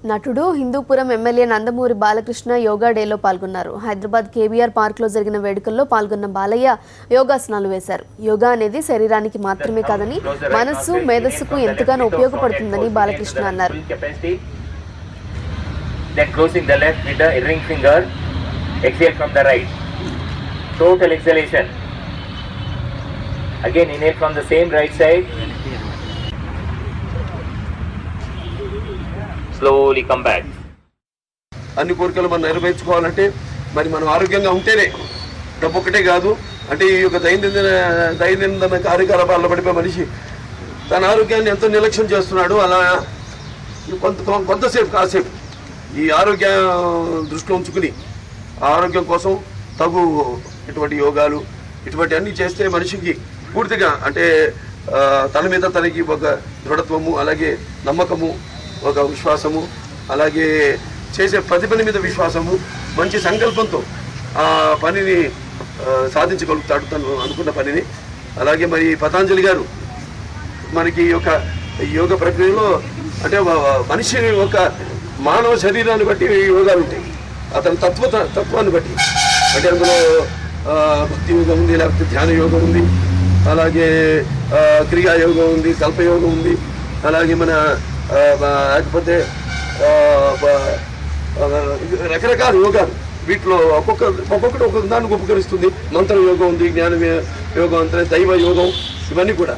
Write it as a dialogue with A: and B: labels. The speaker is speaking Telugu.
A: నటుడు హిందూపురం ఎమ్మెల్యే నందమూరి బాలకృష్ణ యోగా డేలో పాల్గొన్నారు. హైదరాబాద్ కేబీఆర్ పార్క్లో జరిగిన వేడుకల్లో పాల్గొన్న బాలయ్య యోగాసనాలు వేశారు. యోగా అనేది శరీరానికి మాత్రమే కాదని మనస్సు మేధస్సుకు ఎంతగానో ఉపయోగపడుతుందని బాలకృష్ణ అన్నారు.
B: Then closing the left with the ring finger, exhale from the right. Total exhalation. Again inhale from the same right side. Slowly come back.
C: అన్ని కోరికలు మనం నెరవేర్చుకోవాలంటే మరి మనం ఆరోగ్యంగా ఉంటేనే డబ్బు ఒకటే కాదు. అంటే ఈ యొక్క దైనందిన కార్యకలాపాల్లో పడిపోయే మనిషి తన ఆరోగ్యాన్ని ఎంతో నిర్లక్ష్యం చేస్తున్నాడు. అలా కొంతసేపు కాసేపు ఈ ఆరోగ్య దృష్టిలో ఉంచుకుని ఆరోగ్యం కోసం తగు ఇటువంటి యోగాలు ఇటువంటి అన్నీ చేస్తే మనిషికి పూర్తిగా అంటే తన మీద తనకి ఒక దృఢత్వము, అలాగే నమ్మకము, ఒక విశ్వాసము, అలాగే చేసే ప్రతి పని మీద విశ్వాసము, మంచి సంకల్పంతో ఆ పనిని సాధించగలుగుతాడు తను అనుకున్న పనిని. అలాగే మరి పతాంజలి గారు మనకి యోగ ప్రక్రియలో అంటే మనిషి ఒక మానవ శరీరాన్ని బట్టి యోగాలు ఉంటాయి, అతని తత్వాన్ని బట్టి. అంటే అందులో భక్తి యోగం ఉంది, లేకపోతే ధ్యాన యోగం ఉంది, అలాగే క్రియా యోగం ఉంది, కల్పయోగం ఉంది, అలాగే మన లేకపోతే రకరకాల యోగాలు. వీటిలో ఒక్కొక్కటి ఒక్కొక్క దానికి ఉపకరిస్తుంది. మంత్ర యోగం ఉంది, జ్ఞాన యోగం అంటే దైవ యోగం, ఇవన్నీ కూడా